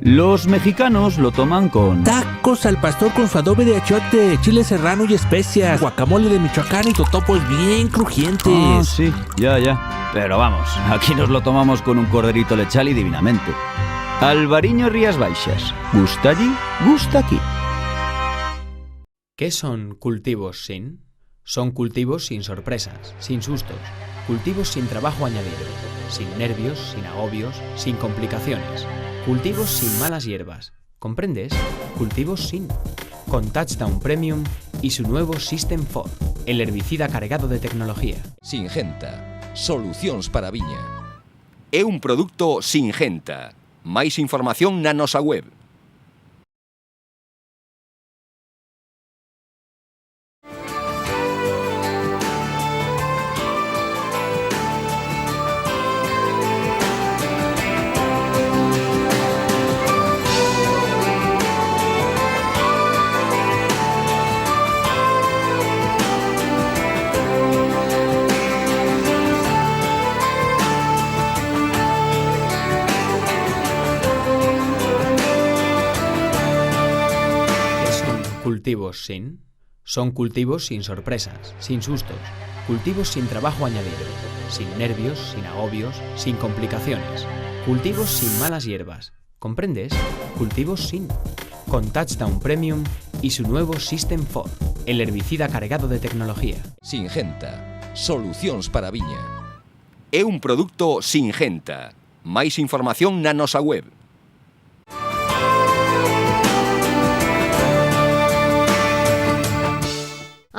Los mexicanos lo toman con tacos al pastor con su adobe de achiote, chile serrano y especias, guacamole de Michoacán y totopos bien crujientes. Ah, sí, ya. Pero vamos, aquí nos lo tomamos con un corderito lechal y divinamente. Alvariño Rías Baixas. Gusta allí, gusta aquí. ¿Qué son cultivos sin? Son cultivos sin sorpresas, sin sustos, cultivos sin trabajo añadido, sin nervios, sin agobios, sin complicaciones, cultivos sin malas hierbas. ¿Comprendes? Cultivos sin. Con Touchdown Premium y su nuevo System 4, el herbicida cargado de tecnología. Singenta. Solucións para a viña. É un produto Singenta. Máis información na nosa web. ¿Cultivos sin? Son cultivos sin sorpresas, sin sustos, cultivos sin trabajo añadido, sin nervios, sin agobios, sin complicaciones, cultivos sin malas hierbas. ¿Comprendes? Cultivos sin. Con Touchdown Premium y su nuevo System 4, el herbicida cargado de tecnología. Singenta. Solucións para a viña. É un produto Singenta. Máis información na nosa web.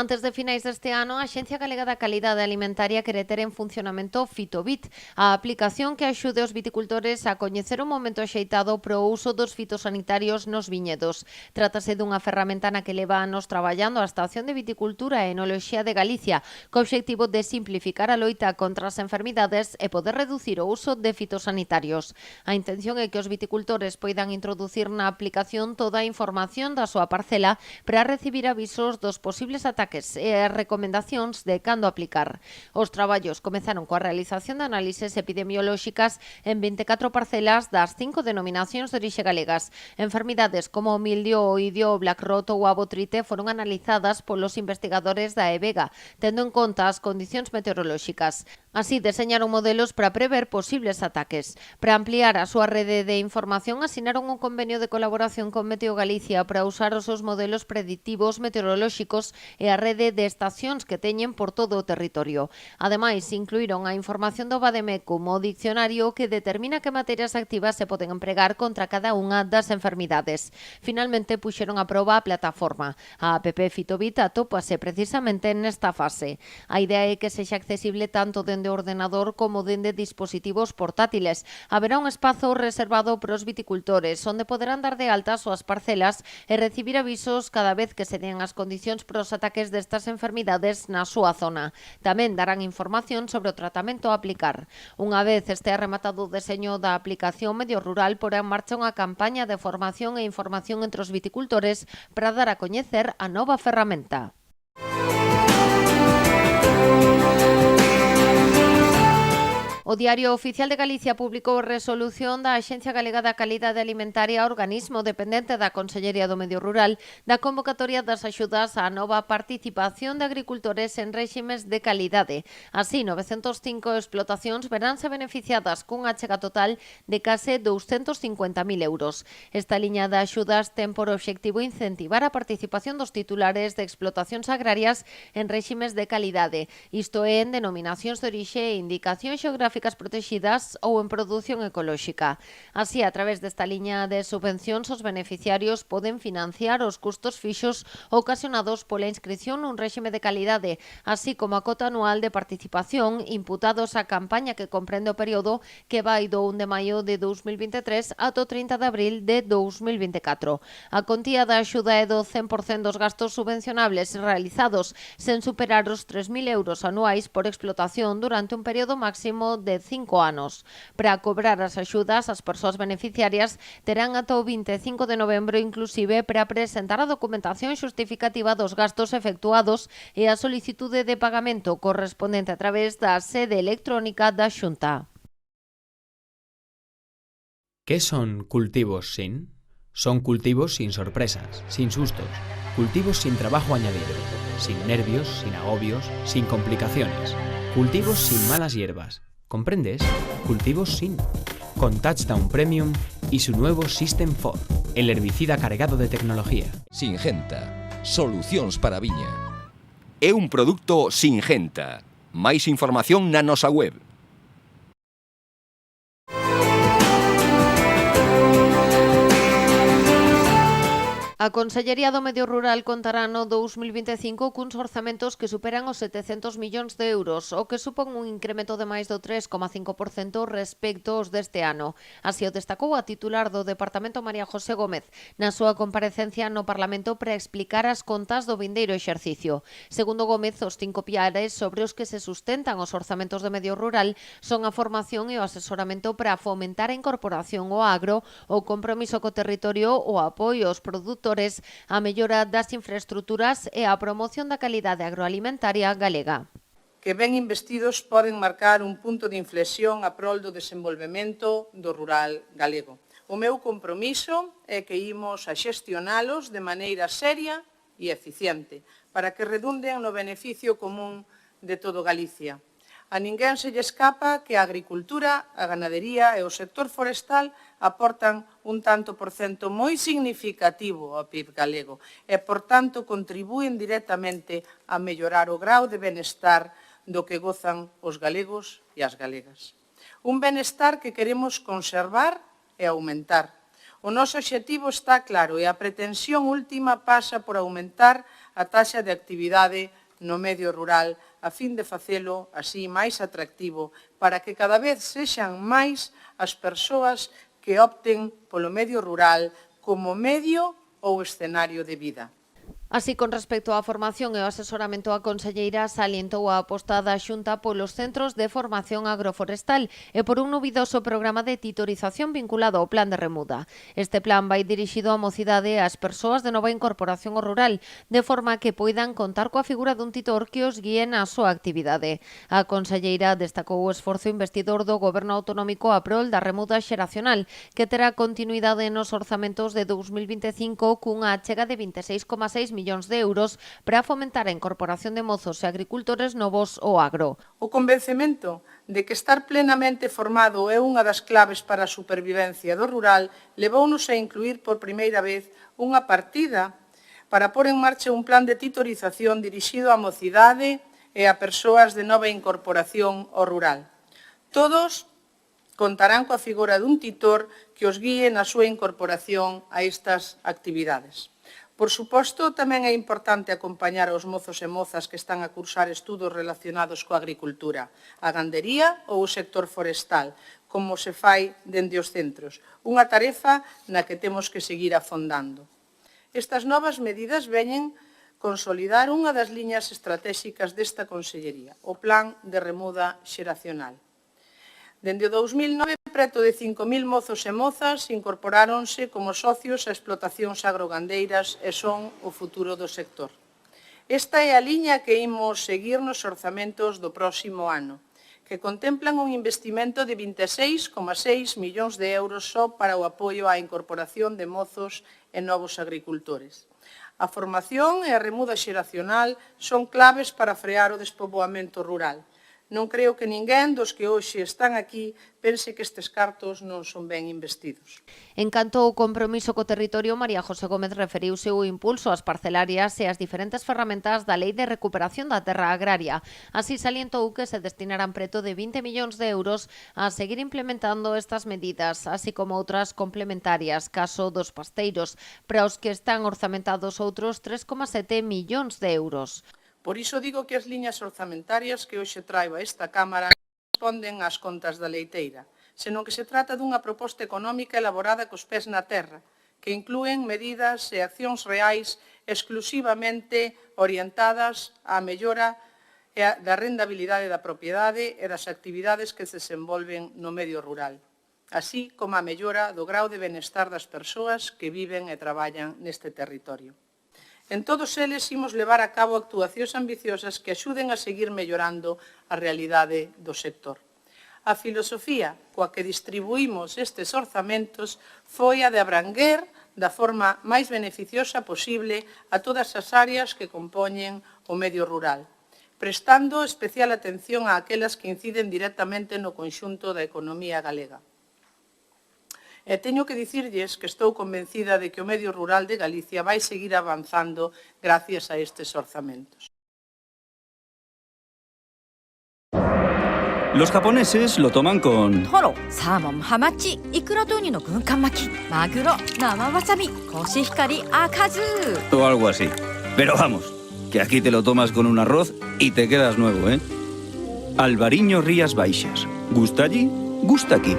Antes de finais deste ano, a Axencia Galega da Calidade Alimentaria quere ter en funcionamento Fitobit, a aplicación que axude os viticultores a coñecer o momento axeitado para o uso dos fitosanitarios nos viñedos. Trátase dunha ferramenta na que leva anos traballando a Estación de Viticultura e Enoloxía de Galicia, co obxectivo de simplificar a loita contra as enfermidades e poder reducir o uso de fitosanitarios. A intención é que os viticultores poidan introducir na aplicación toda a información da súa parcela para recibir avisos dos posibles ataques e as recomendacións de cando aplicar. Os traballos comezaron coa realización de análises epidemiolóxicas en 24 parcelas das 5 denominacións de orixe galegas. Enfermidades como o mildio, o idio, o black rot ou a botrite foron analizadas polos investigadores da EVEGA, tendo en conta as condicións meteorolóxicas. Así, deseñaron modelos para prever posibles ataques. Para ampliar a súa rede de información, asinaron un convenio de colaboración con Meteo Galicia para usar os seus modelos predictivos meteorolóxicos e a rede de estacións que teñen por todo o territorio. Ademais, incluíron a información do Bademecum, o diccionario que determina que materias activas se poden empregar contra cada unha das enfermidades. Finalmente, puxeron a proba a plataforma. A app Fitobit atópase precisamente nesta fase. A idea é que sexa accesible tanto dende o ordenador como dende dispositivos portátiles. Haberá un espazo reservado para os viticultores, onde poderán dar de alta as súas parcelas e recibir avisos cada vez que se den as condicións para os ataques destas enfermidades na súa zona. Tamén darán información sobre o tratamento a aplicar. Unha vez este rematado o deseño da aplicación, Medio Rural porá en marcha unha campaña de formación e información entre os viticultores para dar a coñecer a nova ferramenta. O Diario Oficial de Galicia publicou a resolución da Axencia Galega da Calidade Alimentaria, organismo dependente da Consellería do Medio Rural, da convocatoria das axudas á nova participación de agricultores en réximes de calidade. Así, 905 explotacións veránse beneficiadas cunha achega total de case 250.000 euros. Esta liña de axudas ten por obxectivo incentivar a participación dos titulares de explotacións agrarias en réximes de calidade, isto é, en denominacións de orixe e indicacións xeográficas protegidas ou en produción ecolóxica. Así, a través desta liña de subvencións, os beneficiarios poden financiar os custos fixos ocasionados pola inscripción nun réxime de calidade, así como a cota anual de participación imputados á campaña que comprende o período que vai do 1 de maio de 2023 ata o 30 de abril de 2024. A contía da axuda é do 100% dos gastos subvencionables realizados sen superar os 3.000 euros anuais por explotación durante un período máximo de 5 anos. Para cobrar as axudas, as persoas beneficiarias terán ata o 25 de novembro inclusive para presentar a documentación xustificativa dos gastos efectuados e a solicitude de pagamento correspondente a través da sede electrónica da Xunta. ¿Qué son cultivos sin? Son cultivos sin sorpresas, sin sustos, cultivos sin trabajo añadido, sin nervios, sin agobios, sin complicaciones, cultivos sin malas hierbas. ¿Comprendes? Cultivos sin. Con Touchdown Premium y su nuevo System 4, el herbicida cargado de tecnología. Singenta. Solucións para a viña. É un produto Singenta. Máis información na nosa web. A Consellería do Medio Rural contará no 2025 cuns orzamentos que superan os 700 millóns de euros, o que supón un incremento de máis do 3,5% respecto aos deste ano. Así o destacou a titular do Departamento, María José Gómez, na súa comparecencia no Parlamento para explicar as contas do vindeiro exercicio. Segundo Gómez, os 5 piares sobre os que se sustentan os orzamentos de medio rural son a formación e o asesoramento para fomentar a incorporación ao agro, o compromiso co territorio, o apoio aos produtores, a mellora das infraestruturas e a promoción da calidade agroalimentaria galega. Que ben investidos poden marcar un punto de inflexión a prol do desenvolvemento do rural galego. O meu compromiso é que imos a xestionalos de maneira seria e eficiente para que redunden no beneficio común de todo Galicia. A ninguén se lle escapa que a agricultura, a ganadería e o sector forestal aportan un tanto por cento moi significativo ao PIB galego e, por tanto, contribúen directamente a mellorar o grau de benestar do que gozan os galegos e as galegas. Un benestar que queremos conservar e aumentar. O noso obxectivo está claro e a pretensión última pasa por aumentar a taxa de actividade no medio rural a fin de facelo así máis atractivo para que cada vez sexan máis as persoas que opten polo medio rural como medio ou escenario de vida. Así, con respecto á formación e ao asesoramento, a conselleira salientou a aposta da Xunta polos centros de formación agroforestal e por un novidoso programa de titorización vinculado ao Plan de Remuda. Este plan vai dirixido á mocidade e ás persoas de nova incorporación ao rural, de forma que poidan contar coa figura dun titor que os guíe na súa actividade. A conselleira destacou o esforzo investidor do Goberno Autonómico a prol da remuda xeracional, que terá continuidade nos orzamentos de 2025 cunha achega de 26,6 millóns de euros para fomentar a incorporación de mozos e agricultores novos ao agro. O convencemento de que estar plenamente formado é unha das claves para a supervivencia do rural levounos a incluir por primeira vez unha partida para pôr en marcha un plan de titorización dirixido á mocidade e a persoas de nova incorporación ao rural. Todos contarán coa figura dun titor que os guíe na súa incorporación a estas actividades. Por suposto, tamén é importante acompañar aos mozos e mozas que están a cursar estudos relacionados coa agricultura, a gandería ou o sector forestal, como se fai dende os centros, unha tarefa na que temos que seguir afondando. Estas novas medidas veñen consolidar unha das liñas estratégicas desta Consellería, o Plan de Remuda Xeracional. Dende o 2009, preto de 5.000 mozos e mozas incorporáronse como socios a explotacións agrogandeiras e son o futuro do sector. Esta é a liña que imos seguir nos orzamentos do próximo ano, que contemplan un investimento de 26,6 millóns de euros só para o apoio á incorporación de mozos e novos agricultores. A formación e a remuda xeracional son claves para frear o despoboamento rural. Non creo que ninguén dos que hoxe están aquí pense que estes cartos non son ben investidos. En canto ao compromiso co territorio, María José Gómez referiuse o impulso ás parcelarias e ás diferentes ferramentas da Lei de Recuperación da Terra Agraria. Así salientou que se destinarán preto de 20 millóns de euros a seguir implementando estas medidas, así como outras complementarias, caso dos pasteiros, para os que están orzamentados outros 3,7 millóns de euros. Por iso digo que as liñas orzamentarias que hoxe traigo a esta Cámara non responden ás contas da leiteira, senón que se trata dunha proposta económica elaborada cos pés na terra, que inclúen medidas e accións reais exclusivamente orientadas á mellora da rendabilidade da propiedade e das actividades que se desenvolven no medio rural, así como a mellora do grau de benestar das persoas que viven e traballan neste territorio. En todos eles imos levar a cabo actuacións ambiciosas que axuden a seguir mellorando a realidade do sector. A filosofía coa que distribuímos estes orzamentos foi a de abranguer da forma máis beneficiosa posible a todas as áreas que compoñen o medio rural, prestando especial atención a aquelas que inciden directamente no conxunto da economía galega. E teño que dicirlles que estou convencida de que o medio rural de Galicia vai seguir avanzando gracias a estes orzamentos. Los japoneses lo toman con... トロ、サーモン、ハマチ、イクラとウニの軍艦巻き、マグロ、生わさび、コシヒカリ、赤酢。 o algo así. Pero vamos, que aquí te lo tomas con un arroz y te quedas nuevo, ¿eh? Albariño Rías Baixas. ¿Gusta allí? Gusta aquí.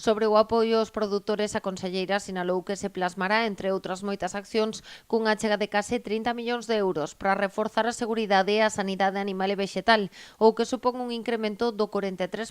Sobre o apoio aos produtores, a conselleira sinalou que se plasmará, entre outras moitas accións, cunha achega de case 30 millóns de euros para reforzar a seguridade e a sanidade animal e vexetal, o que supón un incremento do 43%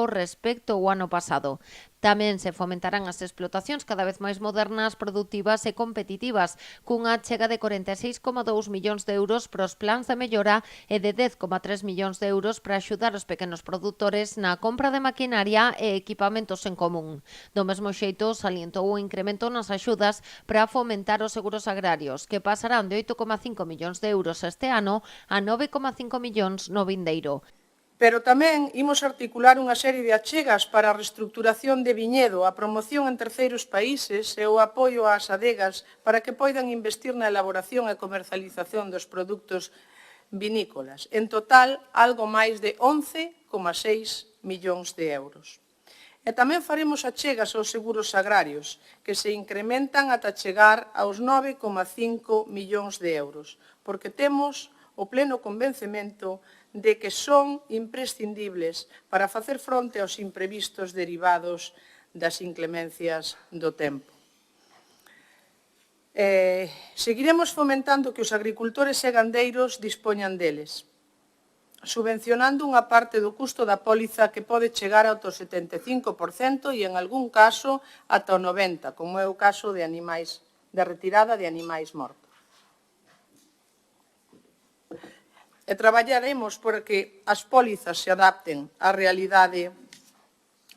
respecto ao ano pasado. Tamén se fomentarán as explotacións cada vez máis modernas, productivas e competitivas, cunha achega de 46,2 millóns de euros para os plans de mellora e de 10,3 millóns de euros para axudar os pequenos produtores na compra de maquinaria e equipamentos en común. Do mesmo xeito, salientou o incremento nas axudas para fomentar os seguros agrarios, que pasarán de 8,5 millóns de euros este ano a 9,5 millóns no vindeiro. Pero tamén imos articular unha serie de achegas para a reestructuración de viñedo, a promoción en terceiros países e o apoio ás adegas para que poidan investir na elaboración e comercialización dos produtos vinícolas. En total, algo máis de 11,6 millóns de euros. E tamén faremos achegas aos seguros agrarios, que se incrementan ata chegar aos 9,5 millóns de euros, porque temos o pleno convencemento de que son imprescindibles para facer fronte aos imprevistos derivados das inclemencias do tempo. Seguiremos fomentando que os agricultores e gandeiros dispoñan deles, subvencionando unha parte do custo da póliza que pode chegar ao 75% e, en algún caso, ata o 90%, como é o caso de retirada de animais mortos. E traballaremos porque as pólizas se adapten á realidade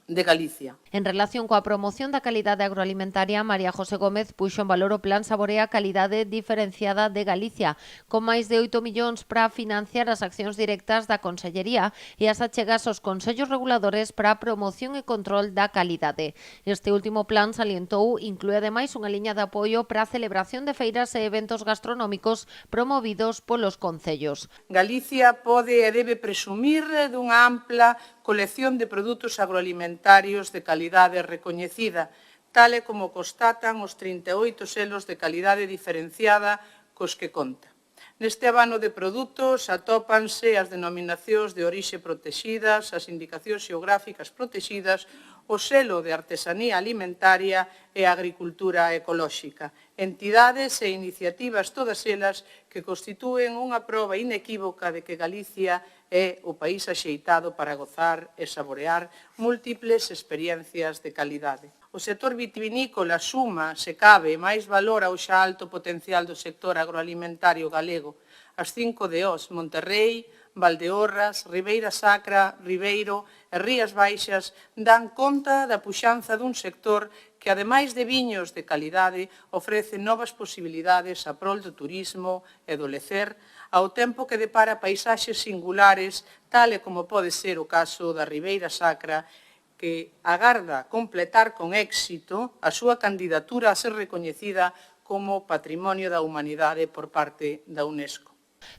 de Galicia. En relación coa promoción da calidade agroalimentaria, María José Gómez puxo en valor o Plan Saborea Calidade Diferenciada de Galicia, con máis de 8 millóns para financiar as accións directas da Consellería e as achegas aos consellos reguladores para a promoción e control da calidade. Este último plan, salientou, inclúe ademais unha liña de apoio para a celebración de feiras e eventos gastronómicos promovidos polos concellos. Galicia pode e debe presumir dunha ampla colección de produtos agroalimentarios de calidade recoñecida, tal e como constatan os 38 selos de calidade diferenciada cos que conta. Neste abano de produtos atópanse as denominacións de orixe protexidas, as indicacións xeográficas protexidas, o selo de artesanía alimentaria e a agricultura ecolóxica, entidades e iniciativas todas elas que constitúen unha proba inequívoca de que Galicia é o país axeitado para gozar e saborear múltiples experiencias de calidade. O sector vitivinícola suma, se cabe, máis valor ao xa alto potencial do sector agroalimentario galego. As 5 DOs, Monterrei, Valdeorras, Ribeira Sacra, Ribeiro e Rías Baixas, dan conta da puxanza dun sector que, ademais de viños de calidade, ofrece novas posibilidades a prol do turismo e do lecer, ao tempo que depara paisaxes singulares, tal e como pode ser o caso da Ribeira Sacra, que agarda completar con éxito a súa candidatura a ser recoñecida como Patrimonio da Humanidade por parte da UNESCO.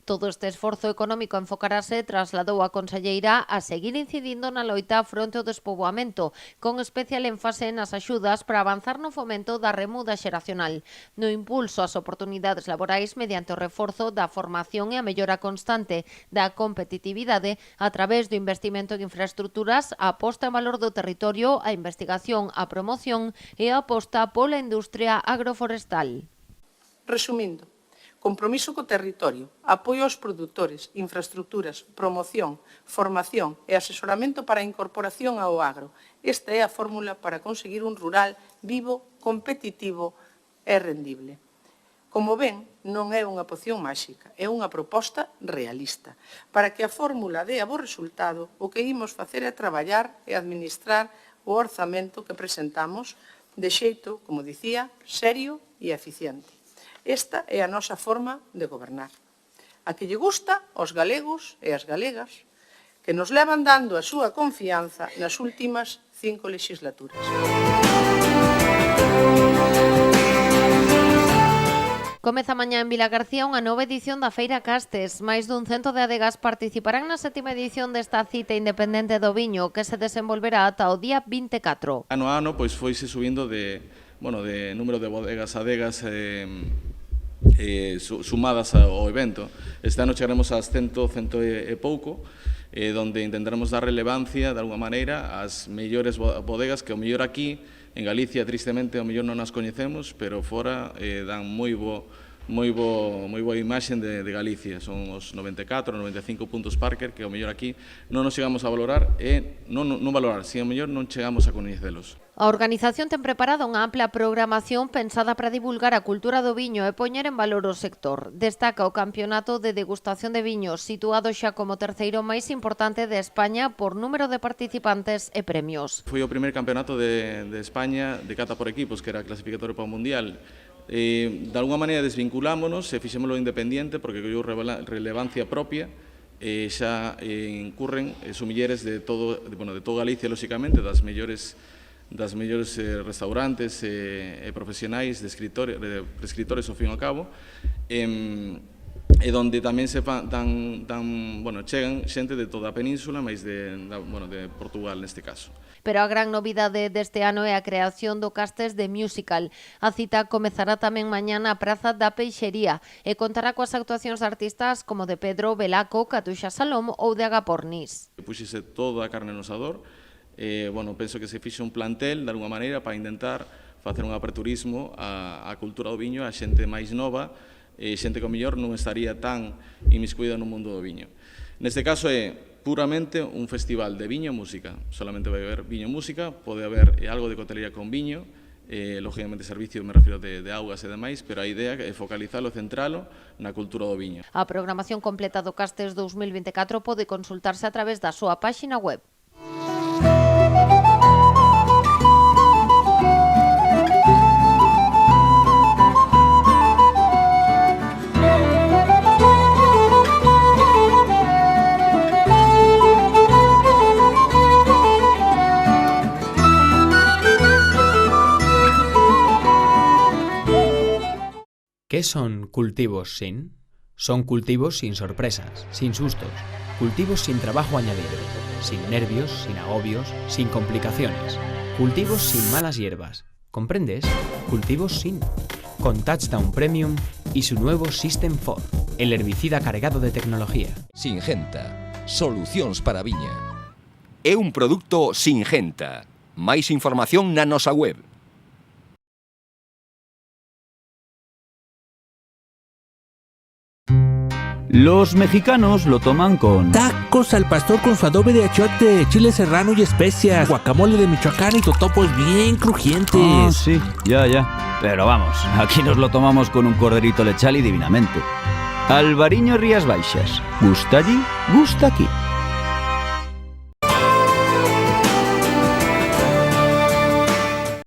Todo este esforzo económico enfocarase, trasladou a conselleira, a seguir incidindo na loita fronte ao despoboamento, con especial énfase nas axudas para avanzar no fomento da remuda xeracional, no impulso ás oportunidades laborais mediante o reforzo da formación e a mellora constante da competitividade a través do investimento en infraestructuras, a posta en valor do territorio, a investigación, a promoción e a aposta pola industria agroforestal. Resumindo, compromiso co territorio, apoio aos produtores, infraestructuras, promoción, formación e asesoramento para a incorporación ao agro. Esta é a fórmula para conseguir un rural vivo, competitivo e rendible. Como ven, non é unha poción máxica, é unha proposta realista. Para que a fórmula dea bo resultado, o que imos facer é traballar e administrar o orzamento que presentamos de xeito, como dicía, serio e eficiente. Esta é a nosa forma de gobernar. A que lle gusta aos galegos e as galegas, que nos levan dando a súa confianza nas últimas 5 legislaturas. Comeza mañá en Vilagarcía unha nova edición da Feira Castes. Máis dun cento de adegas participarán na 7ª edición desta cita independente do viño que se desenvolverá ata o día 24. Ano a ano pois foise subindo de número de bodegas adegas sumadas ao evento. Este ano chegaremos ás 100 e pouco, donde intentaremos dar relevancia de alguma maneira ás mellores bodegas que o mellor aquí en Galicia, tristemente, o mellor non as coñecemos, pero fora dan moi boa imaxe de Galicia. Son os 94, 95 puntos Parker, que o mellor aquí non nos chegamos a valorar e non valorar, si o mellor non chegamos a coñecelos. A organización ten preparada unha ampla programación pensada para divulgar a cultura do viño e poñer en valor o sector. Destaca o campeonato de degustación de viños, situado xa como terceiro máis importante de España por número de participantes e premios. Foi o primer campeonato de España de cata por equipos, que era clasificatorio para o Mundial. De alguma maneira desvinculámonos e fixémoslo independiente porque colleu relevancia propia. Xa incurren sumilleres de todo Galicia, lóxicamente, das mellores restaurantes e profesionais de escritores ao fin e ao cabo, e donde tamén chegan xente de toda a península, máis de Portugal neste caso. Pero a gran novidade deste ano é a creación do Castes de Musical. A cita comezará tamén mañá na Praza da Peixería e contará coas actuacións de artistas como de Pedro Velaco, Catuxa Salom ou de Agapornis. Puxese toda a carne no asador. Penso que se fixe un plantel, de alguma maneira, para intentar facer un aperturismo á cultura do viño, a xente máis nova, xente que ao mellor non estaría tan inmiscuída no mundo do viño. Neste caso é puramente un festival de viño e música. Solamente vai haber viño e música, pode haber algo de cotelería con viño, lógicamente servicio, me refiro de augas e demais, pero a idea é focalizalo e centralo na cultura do viño. A programación completa do Castes 2024 pode consultarse a través da súa páxina web. ¿Qué son cultivos sin? Son cultivos sin sorpresas, sin sustos, cultivos sin trabajo añadido, sin nervios, sin agobios, sin complicaciones, cultivos sin malas hierbas. ¿Comprendes? Cultivos sin. Con Touchdown Premium y su nuevo System 4, el herbicida cargado de tecnología. Singenta. Solucións para a viña. É un produto Singenta. Máis información na nosa web. Los mexicanos lo toman con... Tacos al pastor con su adobe de achiote, chile serrano y especias, guacamole de Michoacán y totopos bien crujientes. Ah, sí, ya. Pero vamos, aquí nos lo tomamos con un corderito lechal y divinamente. Albariño Rías Baixas. Gusta allí, gusta aquí.